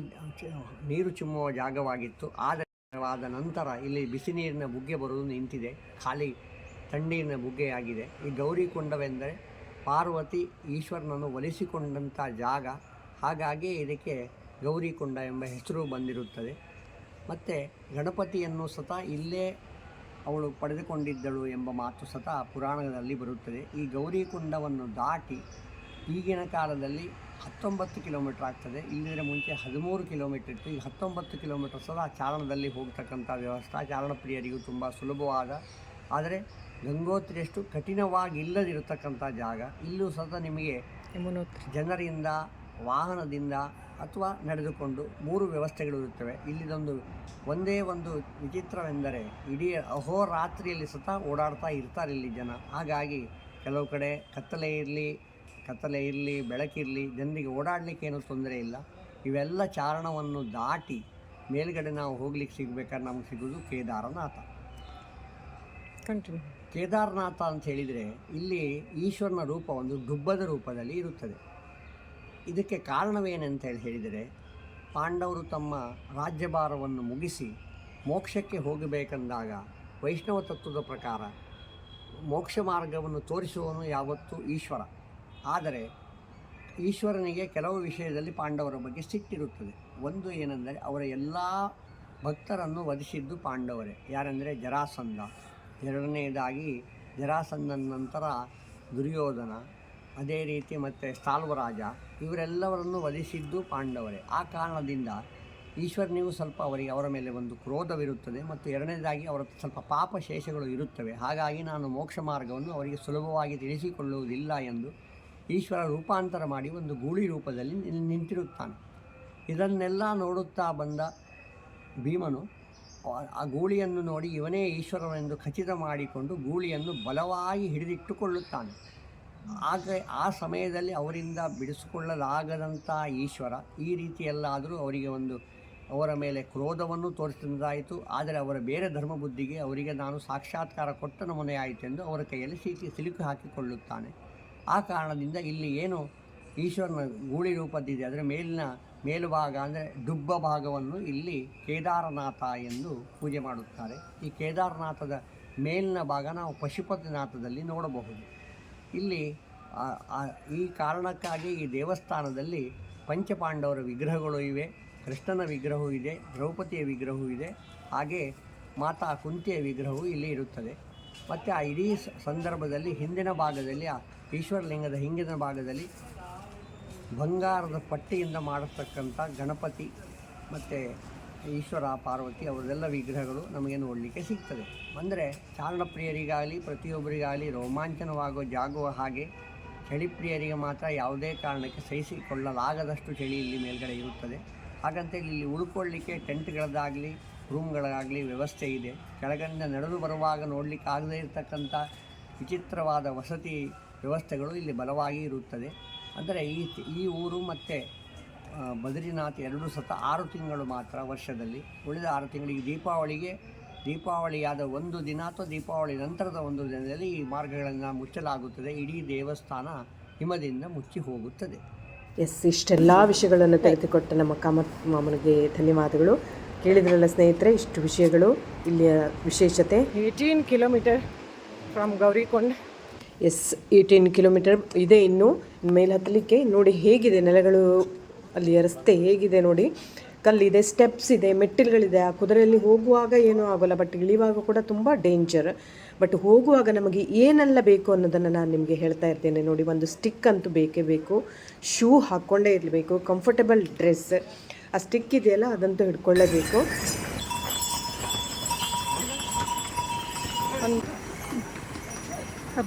ನೀರು ಚಿಮ್ಮುವ ಜಾಗವಾಗಿತ್ತು. ಆದ ನಂತರ ಇಲ್ಲಿ ಬಿಸಿ ನೀರಿನ ಬುಗ್ಗೆ ಬರುವುದು ನಿಂತಿದೆ, ಖಾಲಿ ತಣ್ಣೀರಿನ ಬುಗ್ಗೆಯಾಗಿದೆ. ಈ ಗೌರಿಕೊಂಡವೆಂದರೆ ಪಾರ್ವತಿ ಈಶ್ವರನನ್ನು ಒಲಿಸಿಕೊಂಡಂಥ ಜಾಗ, ಹಾಗಾಗಿ ಇದಕ್ಕೆ ಗೌರಿಕೊಂಡ ಎಂಬ ಹೆಸರು ಬಂದಿರುತ್ತದೆ. ಮತ್ತು ಗಣಪತಿಯನ್ನು ಸತ ಇಲ್ಲೇ ಅವಳು ಪಡೆದುಕೊಂಡಿದ್ದಳು ಎಂಬ ಮಾತು ಸತ ಪುರಾಣದಲ್ಲಿ ಬರುತ್ತದೆ. ಈ ಗೌರಿಕೊಂಡವನ್ನು ದಾಟಿ ಈಗಿನ ಕಾಲದಲ್ಲಿ 19 ಕಿಲೋಮೀಟ್ರ್ ಆಗ್ತದೆ. ಇಲ್ಲಿದ್ರೆ ಮುಂಚೆ 13 ಕಿಲೋಮೀಟ್ರ್ ಇತ್ತು, ಈಗ 19 ಕಿಲೋಮೀಟ್ರ್ ಸಹ ಚಾರಣದಲ್ಲಿ ಹೋಗ್ತಕ್ಕಂಥ ವ್ಯವಸ್ಥೆ ಚಾರಣ ಪ್ರಿಯರಿಗೂ ತುಂಬ ಸುಲಭವಾದ, ಆದರೆ ಗಂಗೋತ್ರಿಯಷ್ಟು ಕಠಿಣವಾಗಿಲ್ಲದಿರತಕ್ಕಂಥ ಜಾಗ. ಇಲ್ಲೂ ಸಹ ನಿಮಗೆ ಜನರಿಂದ, ವಾಹನದಿಂದ ಅಥವಾ ನಡೆದುಕೊಂಡು 3 ವ್ಯವಸ್ಥೆಗಳು ಇರುತ್ತವೆ. ಇಲ್ಲಿದೊಂದು ಒಂದೇ ಒಂದು ವಿಚಿತ್ರವೆಂದರೆ ಇಡೀ ಅಹೋರಾತ್ರಿಯಲ್ಲಿ ಸಹ ಓಡಾಡ್ತಾ ಇರ್ತಾರೆ ಇಲ್ಲಿ ಜನ. ಹಾಗಾಗಿ ಕೆಲವು ಕಡೆ ಕತ್ತಲೆ ಇರಲಿ ಬೆಳಕಿರಲಿ ಜನರಿಗೆ ಓಡಾಡಲಿಕ್ಕೆ ಏನೂ ತೊಂದರೆ ಇಲ್ಲ. ಇವೆಲ್ಲ ಚಾರಣವನ್ನು ದಾಟಿ ಮೇಲ್ಗಡೆ ನಾವು ಹೋಗ್ಲಿಕ್ಕೆ ಸಿಗಬೇಕಾದ್ರೆ ನಮಗೆ ಸಿಗೋದು ಕೇದಾರನಾಥ. ಕೇದಾರನಾಥ ಅಂತ ಹೇಳಿದರೆ ಇಲ್ಲಿ ಈಶ್ವರನ ರೂಪ ಒಂದು ಡುಬ್ಬದ ರೂಪದಲ್ಲಿ ಇರುತ್ತದೆ. ಇದಕ್ಕೆ ಕಾರಣವೇನೆಂತ ಹೇಳಿದರೆ, ಪಾಂಡವರು ತಮ್ಮ ರಾಜ್ಯಭಾರವನ್ನು ಮುಗಿಸಿ ಮೋಕ್ಷಕ್ಕೆ ಹೋಗಬೇಕೆಂದಾಗ ವೈಷ್ಣವ ತತ್ವದ ಪ್ರಕಾರ ಮೋಕ್ಷ ಮಾರ್ಗವನ್ನು ತೋರಿಸುವವನು ಯಾವತ್ತೂ ಈಶ್ವರ. ಆದರೆ ಈಶ್ವರನಿಗೆ ಕೆಲವು ವಿಷಯದಲ್ಲಿ ಪಾಂಡವರ ಬಗ್ಗೆ ಸಿಟ್ಟಿರುತ್ತದೆ. ಒಂದು ಏನೆಂದರೆ, ಅವರ ಎಲ್ಲ ಭಕ್ತರನ್ನು ವಧಿಸಿದ್ದು ಪಾಂಡವರೇ. ಯಾರೆಂದರೆ ಜರಾಸಂಧ, ಎರಡನೆಯದಾಗಿ ಜರಾಸಂಧನ ನಂತರ ದುರ್ಯೋಧನ, ಅದೇ ರೀತಿ ಮತ್ತು ಸಾಲ್ವರಾಜ, ಇವರೆಲ್ಲವರನ್ನು ವಧಿಸಿದ್ದು ಪಾಂಡವರೇ. ಆ ಕಾರಣದಿಂದ ಈಶ್ವರನಿಗೂ ಸ್ವಲ್ಪ ಅವರ ಮೇಲೆ ಒಂದು ಕ್ರೋಧವಿರುತ್ತದೆ. ಮತ್ತು ಎರಡನೇದಾಗಿ ಅವರ ಸ್ವಲ್ಪ ಪಾಪ ಶೇಷಗಳು ಇರುತ್ತವೆ. ಹಾಗಾಗಿ ನಾನು ಮೋಕ್ಷ ಮಾರ್ಗವನ್ನು ಅವರಿಗೆ ಸುಲಭವಾಗಿ ತಿಳಿಸಿಕೊಳ್ಳುವುದಿಲ್ಲ ಎಂದು ಈಶ್ವರ ರೂಪಾಂತರ ಮಾಡಿ ಒಂದು ಗೂಳಿ ರೂಪದಲ್ಲಿ ನಿಂತಿರುತ್ತಾನೆ. ಇದನ್ನೆಲ್ಲ ನೋಡುತ್ತಾ ಬಂದ ಭೀಮನು ಆ ಗೂಳಿಯನ್ನು ನೋಡಿ ಇವನೇ ಈಶ್ವರನೆಂದು ಖಚಿತ ಮಾಡಿಕೊಂಡು ಗೂಳಿಯನ್ನು ಬಲವಾಗಿ ಹಿಡಿದಿಟ್ಟುಕೊಳ್ಳುತ್ತಾನೆ. ಆಗ ಆ ಸಮಯದಲ್ಲಿ ಅವರಿಂದ ಬಿಡಿಸಿಕೊಳ್ಳಲಾಗದಂಥ ಈಶ್ವರ ಈ ರೀತಿಯಲ್ಲಾದರೂ ಅವರಿಗೆ ಅವರ ಮೇಲೆ ಕ್ರೋಧವನ್ನು ತೋರಿಸಿದ್ದಾಯಿತು. ಆದರೆ ಅವರ ಬೇರೆ ಧರ್ಮ ಬುದ್ಧಿಗೆ ಅವರಿಗೆ ನಾನು ಸಾಕ್ಷಾತ್ಕಾರ ಕೊಟ್ಟ ನಮೂನೆಯಾಯಿತು ಎಂದು ಅವರ ಕೈಯಲ್ಲಿ ಸಿಲುಕು ಹಾಕಿಕೊಳ್ಳುತ್ತಾನೆ. ಆ ಕಾರಣದಿಂದ ಇಲ್ಲಿ ಏನು ಈಶ್ವರನ ಗೂಳಿ ರೂಪದ್ದಿದೆ, ಅದರ ಮೇಲುಭಾಗ ಅಂದರೆ ಡುಬ್ಬ ಭಾಗವನ್ನು ಇಲ್ಲಿ ಕೇದಾರನಾಥ ಎಂದು ಪೂಜೆ ಮಾಡುತ್ತಾರೆ. ಈ ಕೇದಾರನಾಥದ ಮೇಲಿನ ಭಾಗ ನಾವು ಪಶುಪತಿನಾಥದಲ್ಲಿ ನೋಡಬಹುದು. ಇಲ್ಲಿ ಈ ಕಾರಣಕ್ಕಾಗಿ ಈ ದೇವಸ್ಥಾನದಲ್ಲಿ ಪಂಚಪಾಂಡವರ ವಿಗ್ರಹಗಳು ಇವೆ, ಕೃಷ್ಣನ ವಿಗ್ರಹವೂ ಇದೆ, ದ್ರೌಪದಿಯ ವಿಗ್ರಹವೂ ಇದೆ, ಹಾಗೆ ಮಾತಾ ಕುಂತಿಯ ವಿಗ್ರಹವೂ ಇಲ್ಲಿ ಇರುತ್ತದೆ. ಮತ್ತು ಆ ಇಡೀ ಸಂದರ್ಭದಲ್ಲಿ ಹಿಂದಿನ ಭಾಗದಲ್ಲಿ ಆ ಈಶ್ವರಲಿಂಗದ ಹಿಂದಿನ ಭಾಗದಲ್ಲಿ ಬಂಗಾರದ ಪಟ್ಟಿಯಿಂದ ಮಾಡತಕ್ಕಂಥ ಗಣಪತಿ ಮತ್ತು ಈಶ್ವರ, ಪಾರ್ವತಿ ಅವರೆಲ್ಲ ವಿಗ್ರಹಗಳು ನಮಗೆ ನೋಡಲಿಕ್ಕೆ ಸಿಗ್ತದೆ. ಅಂದರೆ ಚಾರಣಪ್ರಿಯರಿಗಾಗಲಿ ಪ್ರತಿಯೊಬ್ಬರಿಗಾಗಲಿ ರೋಮಾಂಚನವಾಗುವ ಹಾಗೆ ಚಳಿಪ್ರಿಯರಿಗೆ ಮಾತ್ರ ಯಾವುದೇ ಕಾರಣಕ್ಕೆ ಸಹಿಸಿಕೊಳ್ಳಲಾಗದಷ್ಟು ಚಳಿ ಇಲ್ಲಿ ಮೇಲ್ಗಡೆ ಇರುತ್ತದೆ. ಹಾಗಂತೇಳಿ ಇಲ್ಲಿ ಉಳ್ಕೊಳ್ಳಿಕ್ಕೆ ಟೆಂಟ್ಗಳದ್ದಾಗಲಿ ರೂಮ್ಗಳಾಗಲಿ ವ್ಯವಸ್ಥೆ ಇದೆ. ಕೆಳಗಡೆ ನಡೆದು ಬರುವಾಗ ನೋಡಲಿಕ್ಕೆ ಆಗದೇ ಇರತಕ್ಕಂಥ ವಿಚಿತ್ರವಾದ ವಸತಿ ವ್ಯವಸ್ಥೆಗಳು ಇಲ್ಲಿ ಬಲವಾಗಿ ಇರುತ್ತದೆ. ಅಂದರೆ ಈ ಊರು ಮತ್ತು ಬದ್ರಿನಾಥ್ ಎರಡೂ ಸತ 6 ತಿಂಗಳು ಮಾತ್ರ ವರ್ಷದಲ್ಲಿ, ಉಳಿದ 6 ತಿಂಗಳಿಗೆ ದೀಪಾವಳಿಯಾದ ಒಂದು ದಿನ ಅಥವಾ ದೀಪಾವಳಿ ನಂತರದ ಒಂದು ದಿನದಲ್ಲಿ ಈ ಮಾರ್ಗಗಳನ್ನು ಮುಚ್ಚಲಾಗುತ್ತದೆ. ಇಡೀ ದೇವಸ್ಥಾನ ಹಿಮದಿಂದ ಮುಚ್ಚಿ ಹೋಗುತ್ತದೆ. ಇಷ್ಟೆಲ್ಲ ವಿಷಯಗಳನ್ನು ತೆಗೆದುಕೊಟ್ಟ ನಮ್ಮ ಕಾಮತ್ ಮಾಮನಿಗೆ ಧನ್ಯವಾದಗಳು. ಕೇಳಿದ್ರಲ್ಲ ಸ್ನೇಹಿತರೆ, ಇಷ್ಟು ವಿಷಯಗಳು ಇಲ್ಲಿಯ ವಿಶೇಷತೆ. 18 ಕಿಲೋಮೀಟರ್ ಫ್ರಮ್ ಗೌರಿಕೊಂಡ್. 18 ಕಿಲೋಮೀಟರ್ ಇದೆ. ಇನ್ನು ಮೇಲೆ ಹತ್ತಲಿಕ್ಕೆ ನೋಡಿ ಹೇಗಿದೆ ನೆಲೆಗಳು, ಅಲ್ಲಿಯ ರಸ್ತೆ ಹೇಗಿದೆ ನೋಡಿ. ಕಲ್ಲಿದೆ, ಸ್ಟೆಪ್ಸ್ ಇದೆ, ಮೆಟ್ಟಿಲುಗಳಿದೆ. ಆ ಕುದುರೆಯಲ್ಲಿ ಹೋಗುವಾಗ ಏನೂ ಆಗೋಲ್ಲ, ಬಟ್ ಇಳಿಯುವಾಗ ಕೂಡ ತುಂಬ ಡೇಂಜರ್. ಬಟ್ ಹೋಗುವಾಗ ನಮಗೆ ಏನೆಲ್ಲ ಬೇಕು ಅನ್ನೋದನ್ನು ನಾನು ನಿಮಗೆ ಹೇಳ್ತಾ ಇರ್ತೇನೆ ನೋಡಿ. ಒಂದು ಸ್ಟಿಕ್ ಅಂತೂ ಬೇಕೇ ಬೇಕು, ಶೂ ಹಾಕ್ಕೊಂಡೇ ಇರಬೇಕು, ಕಂಫರ್ಟಬಲ್ ಡ್ರೆಸ್, ಆ ಸ್ಟಿಕ್ ಇದೆಯಲ್ಲ ಅದಂತೂ ಹಿಡ್ಕೊಳ್ಳೇಬೇಕು.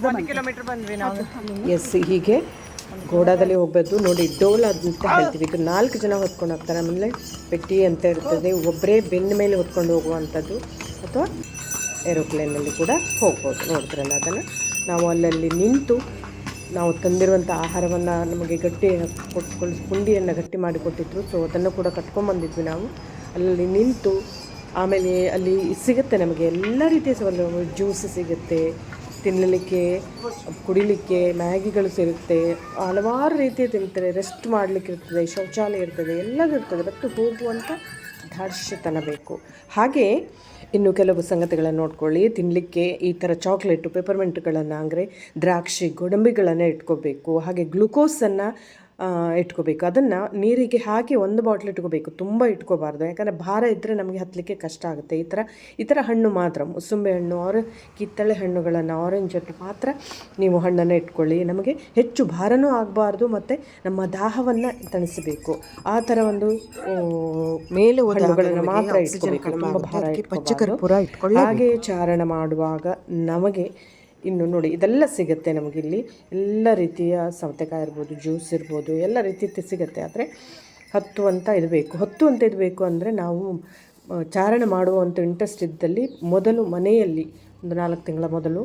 1 ಕಿಲೋಮೀಟರ್ ಬಂದ್ವಿ ನಾವು. ಹೀಗೆ ಘೋಡಾದಲ್ಲಿ ಹೋಗ್ಬೋದು ನೋಡಿ. ಡೋಲ್ ಅಂತ ಹೇಳ್ತೀವಿ, ಇದು 4 ಜನ ಹೊತ್ಕೊಂಡು ಹೋಗ್ತಾರೆ. ಆಮೇಲೆ ಪೆಟ್ಟಿ ಅಂತ ಇರ್ತದೆ, ಒಬ್ಬರೇ ಬೆನ್ನ ಮೇಲೆ ಹೊತ್ಕೊಂಡು ಹೋಗುವಂಥದ್ದು, ಅಥವಾ ಏರೋಪ್ಲೇನಲ್ಲಿ ಕೂಡ ಹೋಗ್ಬೋದು. ನೋಡಿದ್ರಲ್ಲ ಅದನ್ನು. ನಾವು ಅಲ್ಲಲ್ಲಿ ನಿಂತು ನಾವು ತಂದಿರುವಂಥ ಆಹಾರವನ್ನು ನಮಗೆ ಗಟ್ಟಿ ಪುಂಡಿಯನ್ನು ಗಟ್ಟಿ ಮಾಡಿಕೊಟ್ಟಿದ್ರು. ಸೊ ಅದನ್ನು ಕೂಡ ಕಟ್ಕೊಂಬಂದಿದ್ವಿ ನಾವು. ಅಲ್ಲಿ ನಿಂತು ಆಮೇಲೆ ಅಲ್ಲಿ ಸಿಗುತ್ತೆ ನಮಗೆ ಎಲ್ಲ ರೀತಿಯ ಸವಲತ್ತು, ಜ್ಯೂಸ್ ಸಿಗುತ್ತೆ, ತಿನ್ನಲಿಕ್ಕೆ, ಕುಡಿಲಿಕ್ಕೆ, ಮ್ಯಾಗಿಗಳು ಸಿಗುತ್ತೆ, ಹಲವಾರು ರೀತಿಯ ತಿಂತಾರೆ, ರೆಸ್ಟ್ ಮಾಡಲಿಕ್ಕೆ ಇರ್ತದೆ, ಶೌಚಾಲಯ ಇರ್ತದೆ, ಎಲ್ಲದೂ ಇರ್ತದೆ. ಬಟ್ ಹೋಗುವಂಥ ಧಾರ್ಷ್ಯತನ ಬೇಕು. ಹಾಗೆ ಇನ್ನು ಕೆಲವು ಸಂಗತಿಗಳನ್ನು ನೋಡ್ಕೊಳ್ಳಿ. ತಿನ್ನಲಿಕ್ಕೆ ಈ ಥರ ಚಾಕ್ಲೇಟು, ಪೆಪರ್ಮೆಂಟ್ಗಳನ್ನು, ಅಂದರೆ ದ್ರಾಕ್ಷಿ, ಗೋಡಂಬಿಗಳನ್ನು ಇಟ್ಕೋಬೇಕು. ಹಾಗೆ ಗ್ಲುಕೋಸನ್ನು ಇಟ್ಕೋಬೇಕು. ಅದನ್ನು ನೀರಿಗೆ ಹಾಕಿ ಒಂದು ಬಾಟ್ಲ್ ಇಟ್ಕೋಬೇಕು, ತುಂಬ ಇಟ್ಕೋಬಾರ್ದು. ಯಾಕಂದರೆ ಭಾರ ಇದ್ದರೆ ನಮಗೆ ಹತ್ತಲಿಕ್ಕೆ ಕಷ್ಟ ಆಗುತ್ತೆ. ಈ ಥರ ಹಣ್ಣು ಮಾತ್ರ, ಮೂಸಂಬಿ ಹಣ್ಣು, ಕಿತ್ತಳೆ ಹಣ್ಣುಗಳನ್ನು, ಆರೆಂಜ್ ಹಣ್ಣು ಮಾತ್ರ ನೀವು ಹಣ್ಣನ್ನು ಇಟ್ಕೊಳ್ಳಿ. ನಮಗೆ ಹೆಚ್ಚು ಭಾರನೂ ಆಗಬಾರ್ದು ಮತ್ತು ನಮ್ಮ ದಾಹವನ್ನು ತಣಿಸಬೇಕು. ಆ ಥರ ಒಂದು ಮೇಲೆ ಹಣ್ಣುಗಳನ್ನು ಮಾತ್ರ ಇಟ್ಕೋಬೇಕು, ತುಂಬ ಭಾರ ಇಟ್ಕೊಳ್ಳಿ. ಹಾಗೆ ಚಾರಣ ಮಾಡುವಾಗ ನಮಗೆ ಇನ್ನು ನೋಡಿ ಇದೆಲ್ಲ ಸಿಗುತ್ತೆ ನಮಗಿಲ್ಲಿ. ಎಲ್ಲ ರೀತಿಯ ಸೌತೆಕಾಯಿ ಇರ್ಬೋದು, ಜ್ಯೂಸ್ ಇರ್ಬೋದು, ಎಲ್ಲ ರೀತಿ ಸಿಗುತ್ತೆ. ಆದರೆ ಹತ್ತು ಅಂತ ಇರಬೇಕು ಅಂದರೆ ನಾವು ಚಾರಣ ಮಾಡುವಂಥ ಇಂಟ್ರೆಸ್ಟ್ ಇದ್ದಲ್ಲಿ ಮೊದಲು ಮನೆಯಲ್ಲಿ ಒಂದು 4 ತಿಂಗಳ ಮೊದಲು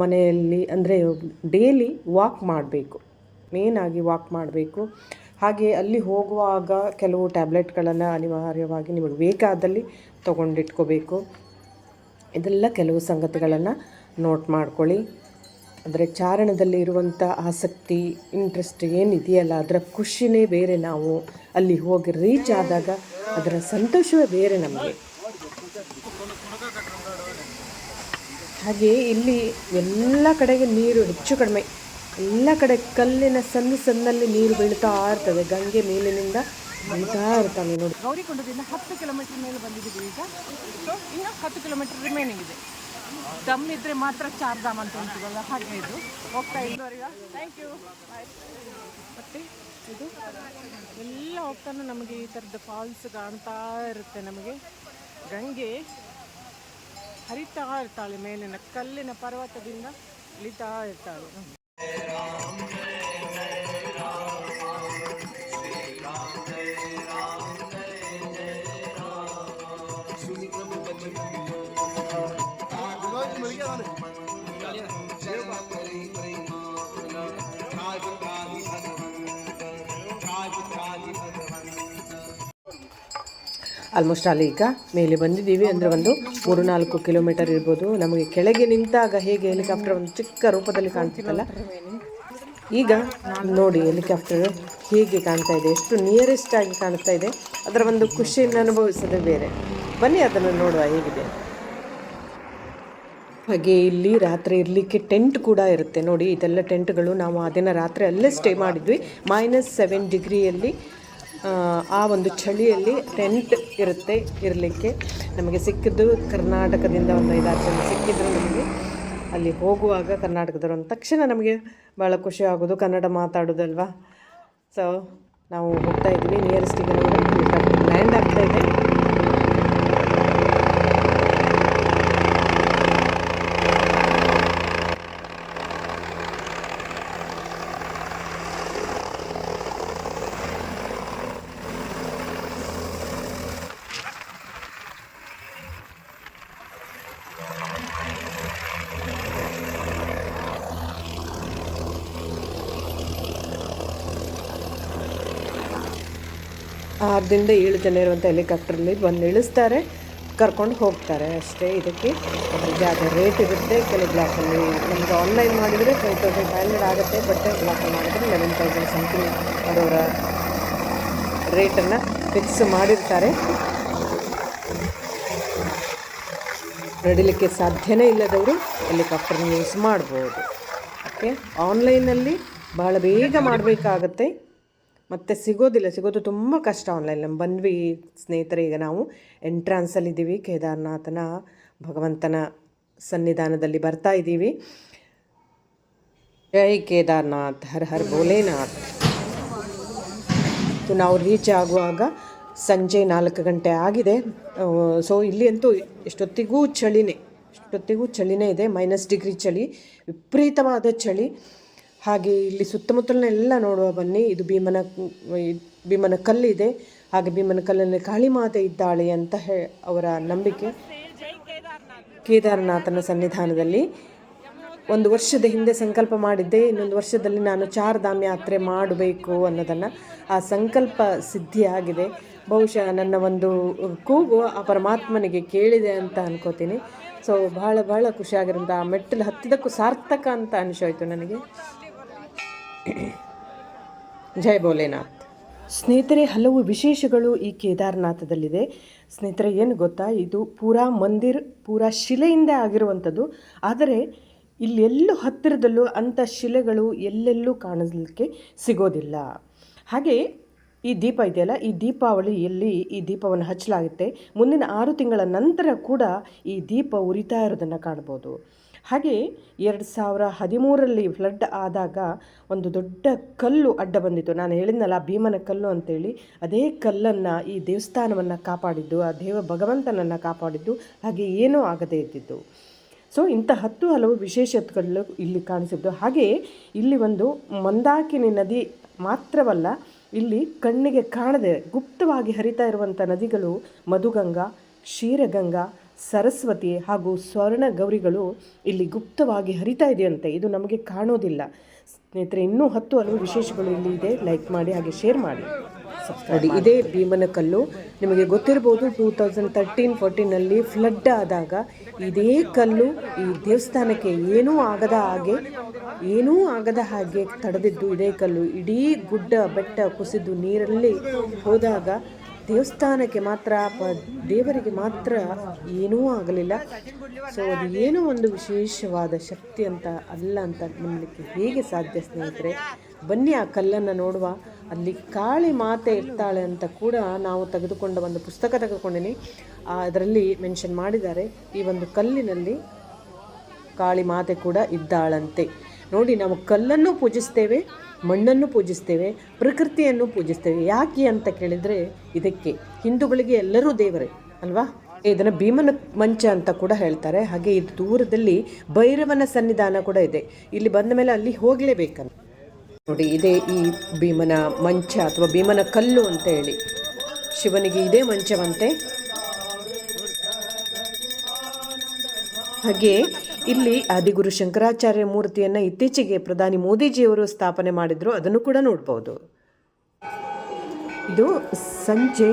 ಮನೆಯಲ್ಲಿ ಅಂದರೆ ಡೈಲಿ ವಾಕ್ ಮಾಡಬೇಕು, ಮೇನಾಗಿ ವಾಕ್ ಮಾಡಬೇಕು. ಹಾಗೆ ಅಲ್ಲಿ ಹೋಗುವಾಗ ಕೆಲವು ಟ್ಯಾಬ್ಲೆಟ್ಗಳನ್ನು ಅನಿವಾರ್ಯವಾಗಿ ನಿಮಗೆ ಬೇಕಾದಲ್ಲಿ ತೊಗೊಂಡಿಟ್ಕೋಬೇಕು. ಇದೆಲ್ಲ ಕೆಲವು ಸಂಗತಿಗಳನ್ನು ನೋಟ್ ಮಾಡ್ಕೊಳ್ಳಿ. ಅಂದರೆ ಚಾರಣದಲ್ಲಿ ಇರುವಂಥ ಆಸಕ್ತಿ, ಇಂಟ್ರೆಸ್ಟ್ ಏನಿದೆಯಲ್ಲ, ಅದರ ಖುಷಿನೇ ಬೇರೆ. ನಾವು ಅಲ್ಲಿ ಹೋಗಿ ರೀಚ್ ಆದಾಗ ಅದರ ಸಂತೋಷವೇ ಬೇರೆ ನಮಗೆ. ಹಾಗೆ ಇಲ್ಲಿ ಎಲ್ಲ ಕಡೆಗೆ ನೀರು ಹೆಚ್ಚು ಕಡಿಮೆ, ಎಲ್ಲ ಕಡೆ ಕಲ್ಲಿನ ಸಣ್ಣಲ್ಲಿ ನೀರು ಬೀಳ್ತಾ ಇರ್ತದೆ. ಗಂಗೆ ಮೇಲಿನಿಂದ ಬೀಳ್ತಾ ಇರ್ತಾವೆ ನೋಡಿ. ಗೌರಿಕೊಂಡದಿಂದ 10 ಕಿಲೋಮೀಟರ್ ಮೇಲೆ ಬಂದಿದ್ದೀವಿ ಈಗ. ಸೊ ಇನ್ನು 10 ಕಿಲೋಮೀಟರ್ ರಿಮೈನಿಂಗ್ ಇದೆ. ದಮ್ ಇದ್ದರೆ ಮಾತ್ರ ಚಾರ್ಧಾಮ್ ಅಂತ ಉಂಟಲ್ಲ, ಹಾಗೆ ಇದು ಹೋಗ್ತಾ ಇದ್ದವರಿಗ ಥ್ಯಾಂಕ್ ಯು. ಮತ್ತು ಇದು ಎಲ್ಲ ಹೋಗ್ತಾನು ನಮಗೆ ಈ ಥರದ ಫಾಲ್ಸ್ ಕಾಣ್ತಾ ಇರುತ್ತೆ. ನಮಗೆ ಗಂಗೆ ಹರಿತಾ ಇರ್ತಾಳೆ, ಮೇಲಿನ ಕಲ್ಲಿನ ಪರ್ವತದಿಂದ ಇಳಿತಾ ಇರ್ತಾಳೆ. ಆಲ್ಮೋಸ್ಟ್ ಅಲ್ಲಿ ಈಗ ಮೇಲೆ ಬಂದಿದ್ದೀವಿ. ಅಂದರೆ ಒಂದು 3-4 ಕಿಲೋಮೀಟರ್ ಇರ್ಬೋದು. ನಮಗೆ ಕೆಳಗೆ ನಿಂತಾಗ ಹೇಗೆ ಹೆಲಿಕಾಪ್ಟರ್ ಒಂದು ಚಿಕ್ಕ ರೂಪದಲ್ಲಿ ಕಾಣ್ತಿತ್ತಲ್ಲ, ಈಗ ನೋಡಿ ಹೆಲಿಕಾಪ್ಟರ್ ಹೇಗೆ ಕಾಣ್ತಾ ಇದೆ, ಎಷ್ಟು ನಿಯರೆಸ್ಟ್ ಆಗಿ ಕಾಣ್ತಾ ಇದೆ. ಅದರ ಒಂದು ಖುಷಿಯನ್ನು ಅನುಭವಿಸೋದೇ ಬೇರೆ. ಬನ್ನಿ ಅದನ್ನು ನೋಡುವ ಹೇಗಿದೆ. ಹಾಗೆ ಇಲ್ಲಿ ರಾತ್ರಿ ಇರಲಿಕ್ಕೆ ಟೆಂಟ್ ಕೂಡ ಇರುತ್ತೆ ನೋಡಿ. ಇದೆಲ್ಲ ಟೆಂಟ್ಗಳು. ನಾವು ಆ ದಿನ ರಾತ್ರಿ ಅಲ್ಲೇ ಸ್ಟೇ ಮಾಡಿದ್ವಿ. -7 ಡಿಗ್ರಿಯಲ್ಲಿ ಆ ಒಂದು ಚಳಿಯಲ್ಲಿ ಟೆಂಟ್ ಇರುತ್ತೆ ಇರಲಿಕ್ಕೆ. ನಮಗೆ ಸಿಕ್ಕಿದ್ದು ಕರ್ನಾಟಕದಿಂದ ಒಂದು 5-6 ಜನ ಸಿಕ್ಕಿದ್ರು ನಮಗೆ. ಅಲ್ಲಿ ಹೋಗುವಾಗ ಕರ್ನಾಟಕದವರು ಅಂದ ತಕ್ಷಣ ನಮಗೆ ಭಾಳ ಖುಷಿ ಆಗೋದು ಕನ್ನಡ ಮಾತಾಡೋದಲ್ವಾ. ಸೊ ನಾವು ಹೋಗ್ತಾ ಇದ್ವಿ. ನಿಯರೆಸ್ಟಿಗೆ ಲ್ಯಾಂಡ್ ಆಗ್ತಾ ಇದೆ. ಆರರಿಂದ 7 ಜನ ಇರುವಂಥ ಹೆಲಿಕಾಪ್ಟ್ರಲ್ಲಿ ಬಂದು ಇಳಿಸ್ತಾರೆ, ಕರ್ಕೊಂಡು ಹೋಗ್ತಾರೆ ಅಷ್ಟೇ. ಇದಕ್ಕೆ ಅದರ ಜಾಗ ರೇಟ್ ಇರುತ್ತೆ. ಕೆಲವು ಬ್ಲಾಕಲ್ಲಿ ನಮಗೆ ಆನ್ಲೈನ್ ಮಾಡಿದರೆ 5500 ಆಗುತ್ತೆ. ಬಟ್ ಬ್ಲಾಕಲ್ಲಿ ಮಾಡಿದರೆ 11,000 ಸಮಥಿಂಗ್ ಅವರವರ ರೇಟನ್ನು ಫಿಕ್ಸ್ ಮಾಡಿರ್ತಾರೆ. ನಡಿಲಿಕ್ಕೆ ಸಾಧ್ಯನೇ ಇಲ್ಲದವರು ಹೆಲಿಕಾಪ್ಟರ್ನ ಯೂಸ್ ಮಾಡ್ಬೋದು. ಓಕೆ, ಆನ್ಲೈನಲ್ಲಿ ಭಾಳ ಬೇಗ ಮಾಡಬೇಕಾಗತ್ತೆ, ಮತ್ತು ಸಿಗೋದು ತುಂಬ ಕಷ್ಟ ಆನ್ಲೈನ್. ನಮ್ಮ ಬಂದ್ವಿ ಸ್ನೇಹಿತರೆ. ಈಗ ನಾವು ಎಂಟ್ರಾನ್ಸಲ್ಲಿದ್ದೀವಿ. ಕೇದಾರನಾಥನ ಭಗವಂತನ ಸನ್ನಿಧಾನದಲ್ಲಿ ಬರ್ತಾ ಇದ್ದೀವಿ. ಜೈ ಕೇದಾರ್ನಾಥ್, ಹರ್ ಹರ್ ಭೋಲೆನಾಥ್. ನಾವು ರೀಚ್ ಆಗುವಾಗ ಸಂಜೆ 4 ಗಂಟೆ ಆಗಿದೆ. ಸೊ ಇಲ್ಲಿ ಅಂತೂ ಎಷ್ಟೊತ್ತಿಗೂ ಚಳಿನೇ ಇದೆ. -ಡಿಗ್ರಿ ಚಳಿ, ವಿಪರೀತವಾದ ಚಳಿ. ಹಾಗೆ ಇಲ್ಲಿ ಸುತ್ತಮುತ್ತಲನ್ನೆಲ್ಲ ನೋಡುವ ಬನ್ನಿ. ಇದು ಭೀಮನ ಕಲ್ಲಿದೆ. ಹಾಗೆ ಭೀಮನ ಕಲ್ಲಲ್ಲಿ ಕಾಳಿಮಾತೆ ಇದ್ದಾಳೆ ಅಂತ ಅವರ ನಂಬಿಕೆ. ಕೇದಾರನಾಥನ ಸನ್ನಿಧಾನದಲ್ಲಿ ಒಂದು ವರ್ಷದ ಹಿಂದೆ ಸಂಕಲ್ಪ ಮಾಡಿದ್ದೆ, ಇನ್ನೊಂದು ವರ್ಷದಲ್ಲಿ ನಾನು ಚಾರ್ಧಾಮ್ ಯಾತ್ರೆ ಮಾಡಬೇಕು ಅನ್ನೋದನ್ನು. ಆ ಸಂಕಲ್ಪ ಸಿದ್ಧಿಯಾಗಿದೆ. ಬಹುಶಃ ನನ್ನ ಒಂದು ಕೂಗು ಆ ಪರಮಾತ್ಮನಿಗೆ ಕೇಳಿದೆ ಅಂತ ಅನ್ಕೋತೀನಿ. ಸೊ ಭಾಳ ಖುಷಿಯಾಗಿರೋಂಥ ಆ ಮೆಟ್ಟಲು ಹತ್ತಿದಕ್ಕೂ ಸಾರ್ಥಕ ಅಂತ ಅನಿಸೋಯ್ತು ನನಗೆ. ಜೈ ಭೋಲೆನಾಥ್. ಸ್ನೇಹಿತರೆ, ಹಲವು ವಿಶೇಷಗಳು ಈ ಕೇದಾರನಾಥದಲ್ಲಿದೆ. ಸ್ನೇಹಿತರೆ, ಏನು ಗೊತ್ತಾ, ಇದು ಪೂರಾ ಮಂದಿರ್ ಪೂರಾ ಶಿಲೆಯಿಂದ ಆಗಿರುವಂಥದ್ದು. ಆದರೆ ಇಲ್ಲೆಲ್ಲೂ ಹತ್ತಿರದಲ್ಲೂ ಅಂಥ ಶಿಲೆಗಳು ಎಲ್ಲೆಲ್ಲೂ ಕಾಣಲಿಕ್ಕೆ ಸಿಗೋದಿಲ್ಲ. ಹಾಗೆ ಈ ದೀಪ ಇದೆಯಲ್ಲ, ಈ ದೀಪಾವಳಿಯಲ್ಲಿ ಈ ದೀಪವನ್ನು ಹಚ್ಚಲಾಗುತ್ತೆ. ಮುಂದಿನ 6 ತಿಂಗಳ ನಂತರ ಕೂಡ ಈ ದೀಪ ಉರಿತಾ ಇರೋದನ್ನು ಕಾಣ್ಬೋದು. ಹಾಗೆ 2013ರಲ್ಲಿ ಫ್ಲಡ್ ಆದಾಗ ಒಂದು ದೊಡ್ಡ ಕಲ್ಲು ಅಡ್ಡ ಬಂದಿತ್ತು. ನಾನು ಹೇಳಿದ್ನಲ್ಲ ಭೀಮನ ಕಲ್ಲು ಅಂತೇಳಿ, ಅದೇ ಕಲ್ಲನ್ನು ಈ ದೇವಸ್ಥಾನವನ್ನು ಕಾಪಾಡಿದ್ದು, ಆ ಭಗವಂತನನ್ನು ಕಾಪಾಡಿದ್ದು, ಹಾಗೆ ಏನೂ ಆಗದೇ ಇದ್ದಿದ್ದು. ಸೊ ಇಂಥ ಹಲವು ವಿಶೇಷತೆಗಳು ಇಲ್ಲಿ ಕಾಣಿಸಿದ್ದು. ಹಾಗೆಯೇ ಇಲ್ಲಿ ಒಂದು ಮಂದಾಕಿನಿ ನದಿ ಮಾತ್ರವಲ್ಲ, ಇಲ್ಲಿ ಕಣ್ಣಿಗೆ ಕಾಣದೆ ಗುಪ್ತವಾಗಿ ಹರಿತಾ ಇರುವಂಥ ನದಿಗಳು ಮಧುಗಂಗಾ, ಕ್ಷೀರಗಂಗಾ, ಸರಸ್ವತಿ ಹಾಗೂ ಸ್ವರ್ಣ ಗೌರಿಗಳು ಇಲ್ಲಿ ಗುಪ್ತವಾಗಿ ಹರಿತಾ ಇದೆಯಂತೆ. ಇದು ನಮಗೆ ಕಾಣೋದಿಲ್ಲ. ಸ್ನೇಹಿತರೆ, ಇನ್ನೂ ಹಲವು ವಿಶೇಷಗಳು ಇಲ್ಲಿ ಇದೆ. ಲೈಕ್ ಮಾಡಿ, ಹಾಗೆ ಶೇರ್ ಮಾಡಿ. ನೋಡಿ, ಇದೇ ಭೀಮನ ಕಲ್ಲು. ನಿಮಗೆ ಗೊತ್ತಿರ್ಬೋದು, 2013-14ನಲ್ಲಿ ಫ್ಲಡ್ ಆದಾಗ ಇದೇ ಕಲ್ಲು ಈ ದೇವಸ್ಥಾನಕ್ಕೆ ಏನೂ ಆಗದ ಹಾಗೆ ತಡೆದಿದ್ದು ಇದೇ ಕಲ್ಲು. ಇಡೀ ಗುಡ್ಡ ಬೆಟ್ಟ ಕುಸಿದು ನೀರಲ್ಲಿ ಹೋದಾಗ ದೇವಸ್ಥಾನಕ್ಕೆ ಮಾತ್ರ, ದೇವರಿಗೆ ಮಾತ್ರ ಏನೂ ಆಗಲಿಲ್ಲ. ಸೊ ಅದು ಏನೋ ಒಂದು ವಿಶೇಷವಾದ ಶಕ್ತಿ ಅಂತ ಅಲ್ಲ ಅಂತ ನಂಬಲಿಕ್ಕೆ ಹೇಗೆ ಸಾಧ್ಯ ಸ್ನೇಹಿತರೆ? ಬನ್ನಿ ಆ ಕಲ್ಲನ್ನು ನೋಡುವ. ಅಲ್ಲಿ ಕಾಳಿ ಮಾತೆ ಇರ್ತಾಳೆ ಅಂತ ಕೂಡ ನಾವು ತೆಗೆದುಕೊಂಡ ಒಂದು ಪುಸ್ತಕ ತೆಗೆದುಕೊಂಡಿನಿ. ಅದರಲ್ಲಿ ಮೆನ್ಷನ್ ಮಾಡಿದ್ದಾರೆ, ಈ ಒಂದು ಕಲ್ಲಿನಲ್ಲಿ ಕಾಳಿ ಮಾತೆ ಕೂಡ ಇದ್ದಾಳಂತೆ. ನೋಡಿ, ನಾವು ಕಲ್ಲನ್ನು ಪೂಜಿಸ್ತೇವೆ, ಮಣ್ಣನ್ನು ಪೂಜಿಸ್ತೇವೆ, ಪ್ರಕೃತಿಯನ್ನು ಪೂಜಿಸ್ತೇವೆ. ಯಾಕೆ ಅಂತ ಕೇಳಿದರೆ ಇದಕ್ಕೆ. ಹಿಂದೂಗಳಿಗೆ ಎಲ್ಲರೂ ದೇವರೇ ಅಲ್ವಾ? ಇದನ್ನು ಭೀಮನ ಮಂಚ ಅಂತ ಕೂಡ ಹೇಳ್ತಾರೆ. ಹಾಗೆ ಇದು ದೂರದಲ್ಲಿ ಭೈರವನ ಸನ್ನಿಧಾನ ಕೂಡ ಇದೆ. ಇಲ್ಲಿ ಬಂದ ಮೇಲೆ ಅಲ್ಲಿ ಹೋಗಲೇಬೇಕಂತ. ನೋಡಿ, ಇದೇ ಈ ಭೀಮನ ಮಂಚ ಅಥವಾ ಭೀಮನ ಕಲ್ಲು ಅಂತ ಹೇಳಿ. ಶಿವನಿಗೆ ಇದೇ ಮಂಚವಂತೆ. ಹಾಗೆ ಇಲ್ಲಿ ಆದಿಗುರು ಶಂಕರಾಚಾರ್ಯ ಮೂರ್ತಿಯನ್ನು ಇತ್ತೀಚೆಗೆ ಪ್ರಧಾನಿ ಮೋದಿಜಿಯವರು ಸ್ಥಾಪನೆ ಮಾಡಿದ್ರು. ಅದನ್ನು ಕೂಡ ನೋಡ್ಬೋದು. ಇದು ಸಂಜೆ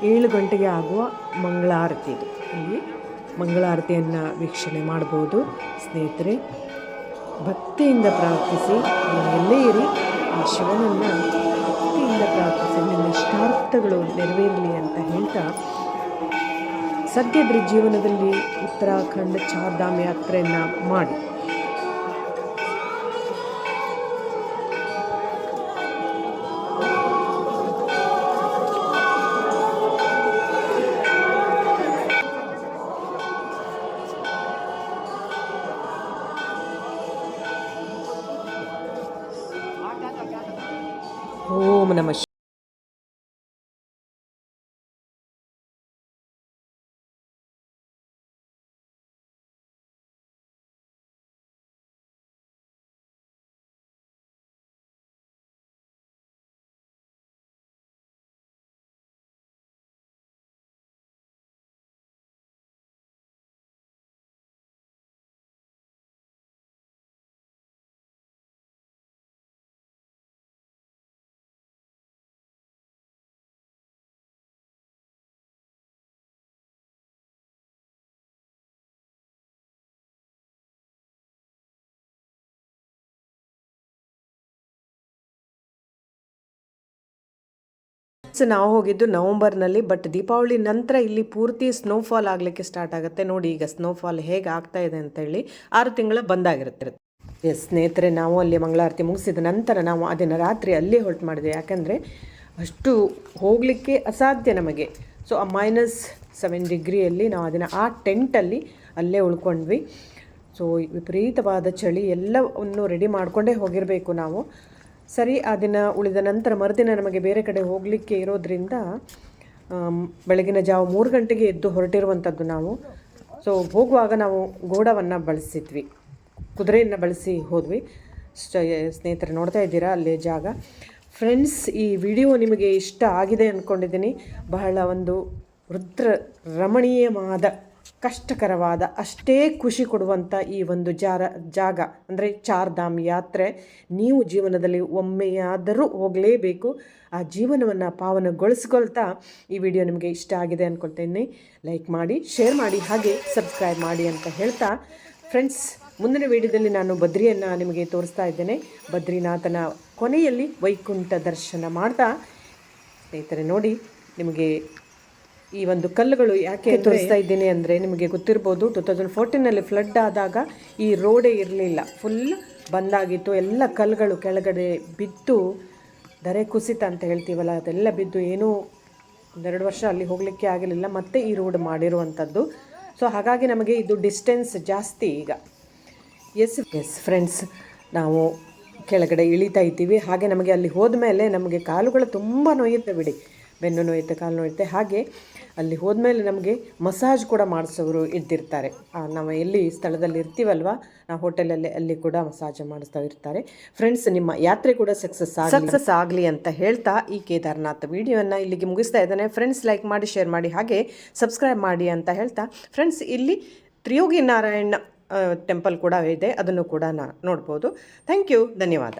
7 ಗಂಟೆಗೆ ಆಗುವ ಮಂಗಳಾರತಿ. ಇದು ಇಲ್ಲಿ ಮಂಗಳಾರತಿಯನ್ನು ವೀಕ್ಷಣೆ ಮಾಡ್ಬೋದು. ಸ್ನೇಹಿತರೆ, ಭಕ್ತಿಯಿಂದ ಪ್ರಾರ್ಥಿಸಿ, ಎಲ್ಲೇ ಇರಿ ಆ ಶಿವನನ್ನು ಭಕ್ತಿಯಿಂದ ಪ್ರಾರ್ಥಿಸಿ ನಿಮ್ಮ ಇಷ್ಟಾರ್ಥಗಳು ನೆರವೇರಲಿ ಅಂತ ಹೇಳ್ತಾ, ಸದ್ಯದ ಜೀವನದಲ್ಲಿ ಉತ್ತರಾಖಂಡ್ ಚಾರ್ಧಾಮ್ ಯಾತ್ರೆಯನ್ನು ಮಾಡಿ. ಓಂ ನಮಃ. ನಾವು ಹೋಗಿದ್ದು ನವಂಬರ್ನಲ್ಲಿ. ಬಟ್ ದೀಪಾವಳಿ ನಂತರ ಇಲ್ಲಿ ಪೂರ್ತಿ ಸ್ನೋಫಾಲ್ ಆಗಲಿಕ್ಕೆ ಸ್ಟಾರ್ಟ್ ಆಗುತ್ತೆ. ನೋಡಿ ಈಗ ಸ್ನೋಫಾಲ್ ಹೇಗೆ ಆಗ್ತಾ ಇದೆ ಅಂತೇಳಿ. 6 ತಿಂಗಳ ಬಂದಾಗಿರುತ್ತೆ. ಸ್ನೇಹಿತರೆ, ನಾವು ಅಲ್ಲಿ ಮಂಗಳಾರತಿ ಮುಗಿಸಿದ ನಂತರ ನಾವು ಅದನ್ನು ರಾತ್ರಿ ಅಲ್ಲೇ ಹೊರಟು ಮಾಡಿದೆ. ಯಾಕಂದರೆ ಅಷ್ಟು ಹೋಗಲಿಕ್ಕೆ ಅಸಾಧ್ಯ ನಮಗೆ. ಸೊ ಆ -7 ಡಿಗ್ರಿಯಲ್ಲಿ ನಾವು ಅದನ್ನು ಆ ಟೆಂಟಲ್ಲಿ ಅಲ್ಲೇ ಉಳ್ಕೊಂಡ್ವಿ. ಸೊ ವಿಪರೀತವಾದ ಚಳಿ, ಎಲ್ಲವನ್ನು ರೆಡಿ ಮಾಡಿಕೊಂಡೇ ಹೋಗಿರಬೇಕು ನಾವು. ಸರಿ, ಆ ದಿನ ಉಳಿದ ನಂತರ ಮರುದಿನ ನಮಗೆ ಬೇರೆ ಕಡೆ ಹೋಗಲಿಕ್ಕೆ ಇರೋದ್ರಿಂದ ಬೆಳಗಿನ ಜಾವ 3 ಗಂಟೆಗೆ ಎದ್ದು ಹೊರಟಿರುವಂಥದ್ದು ನಾವು. ಸೊ ಹೋಗುವಾಗ ನಾವು ಘೋಡವನ್ನು ಬಳಸಿದ್ವಿ, ಕುದುರೆಯನ್ನು ಬಳಸಿ ಹೋದ್ವಿ. ಸ್ನೇಹಿತರೆ, ನೋಡ್ತಾ ಇದ್ದೀರಾ ಅಲ್ಲೇ ಜಾಗ. ಫ್ರೆಂಡ್ಸ್, ಈ ವಿಡಿಯೋ ನಿಮಗೆ ಇಷ್ಟ ಆಗಿದೆ ಅಂದ್ಕೊಂಡಿದ್ದೀನಿ. ಬಹಳ ಒಂದು ರುದ್ರ ರಮಣೀಯವಾದ ಕಷ್ಟಕರವಾದ ಅಷ್ಟೇ ಖುಷಿ ಕೊಡುವಂಥ ಈ ಒಂದು ಜಾಗ ಅಂದರೆ ಚಾರ್ಧಾಮ್ ಯಾತ್ರೆ ನೀವು ಜೀವನದಲ್ಲಿ ಒಮ್ಮೆಯಾದರೂ ಹೋಗಲೇಬೇಕು. ಆ ಜೀವನವನ್ನು ಪಾವನಗೊಳಿಸ್ಕೊಳ್ತಾ ಈ ವಿಡಿಯೋ ನಿಮಗೆ ಇಷ್ಟ ಆಗಿದೆ ಅಂದ್ಕೊಳ್ತೀನಿ. ಲೈಕ್ ಮಾಡಿ, ಶೇರ್ ಮಾಡಿ, ಹಾಗೆ ಸಬ್ಸ್ಕ್ರೈಬ್ ಮಾಡಿ ಅಂತ ಹೇಳ್ತಾ ಫ್ರೆಂಡ್ಸ್, ಮುಂದಿನ ವಿಡಿಯೋದಲ್ಲಿ ನಾನು ಬದ್ರಿಯನ್ನು ನಿಮಗೆ ತೋರಿಸ್ತಾ ಇದ್ದೇನೆ. ಬದ್ರಿನಾಥನ ಕೊನೆಯಲ್ಲಿ ವೈಕುಂಠ ದರ್ಶನ ಮಾಡ್ತಾ ಸ್ನೇಹಿತರೆ ನೋಡಿ, ನಿಮಗೆ ಈ ಒಂದು ಕಲ್ಲುಗಳು ಯಾಕೆ ತೋರಿಸ್ತಾ ಇದ್ದೀನಿ ಅಂದರೆ ನಿಮಗೆ ಗೊತ್ತಿರ್ಬೋದು 2014ನಲ್ಲಿ ಫ್ಲಡ್ ಆದಾಗ ಈ ರೋಡೇ ಇರಲಿಲ್ಲ, ಫುಲ್ ಬಂದಾಗಿತ್ತು. ಎಲ್ಲ ಕಲ್ಲುಗಳು ಕೆಳಗಡೆ ಬಿದ್ದು ದರೆ ಕುಸಿತ ಅಂತ ಹೇಳ್ತೀವಲ್ಲ, ಅದೆಲ್ಲ ಬಿದ್ದು ಏನೂ 2 ವರ್ಷ ಅಲ್ಲಿ ಹೋಗಲಿಕ್ಕೆ ಆಗಲಿಲ್ಲ. ಮತ್ತೆ ಈ ರೋಡ್ ಮಾಡಿರುವಂಥದ್ದು. ಸೊ ಹಾಗಾಗಿ ನಮಗೆ ಇದು ಡಿಸ್ಟೆನ್ಸ್ ಜಾಸ್ತಿ ಈಗ. ಎಸ್ ಫ್ರೆಂಡ್ಸ್, ನಾವು ಕೆಳಗಡೆ ಇಳಿತಾ ಇದ್ದೀವಿ. ಹಾಗೆ ನಮಗೆ ಅಲ್ಲಿ ಹೋದ್ಮೇಲೆ ನಮಗೆ ಕಾಲುಗಳು ತುಂಬ ನೋಯುತ್ತೆ ಬಿಡಿ, ಬೆನ್ನು ನೋಯುತ್ತೆ, ಕಾಲು ನೋಯುತ್ತೆ. ಹಾಗೆ ಅಲ್ಲಿ ಹೋದ್ಮೇಲೆ ನಮಗೆ ಮಸಾಜ್ ಕೂಡ ಮಾಡಿಸೋರು ಇದ್ದಿರ್ತಾರೆ. ನಾವು ಎಲ್ಲಿ ಸ್ಥಳದಲ್ಲಿ ಇರ್ತೀವಲ್ವ, ನಾವು ಹೋಟೆಲಲ್ಲಿ ಅಲ್ಲಿ ಕೂಡ ಮಸಾಜ್ ಮಾಡಿಸ್ತಾ ಇರ್ತಾರೆ. ಫ್ರೆಂಡ್ಸ್, ನಿಮ್ಮ ಯಾತ್ರೆ ಕೂಡ ಸಕ್ಸಸ್ ಆಗಲಿ ಅಂತ ಹೇಳ್ತಾ ಈ ಕೇದಾರ್ನಾಥ್ ವಿಡಿಯೋನ ಇಲ್ಲಿಗೆ ಮುಗಿಸ್ತಾ ಇದ್ದಾನೆ. ಫ್ರೆಂಡ್ಸ್, ಲೈಕ್ ಮಾಡಿ, ಶೇರ್ ಮಾಡಿ, ಹಾಗೆ ಸಬ್ಸ್ಕ್ರೈಬ್ ಮಾಡಿ ಅಂತ ಹೇಳ್ತಾ ಫ್ರೆಂಡ್ಸ್, ಇಲ್ಲಿ ತ್ರಿಯೋಗಿ ನಾರಾಯಣ ಟೆಂಪಲ್ ಕೂಡ ಇದೆ, ಅದನ್ನು ಕೂಡ ನೋಡ್ಬೋದು. ಥ್ಯಾಂಕ್ ಯು, ಧನ್ಯವಾದ.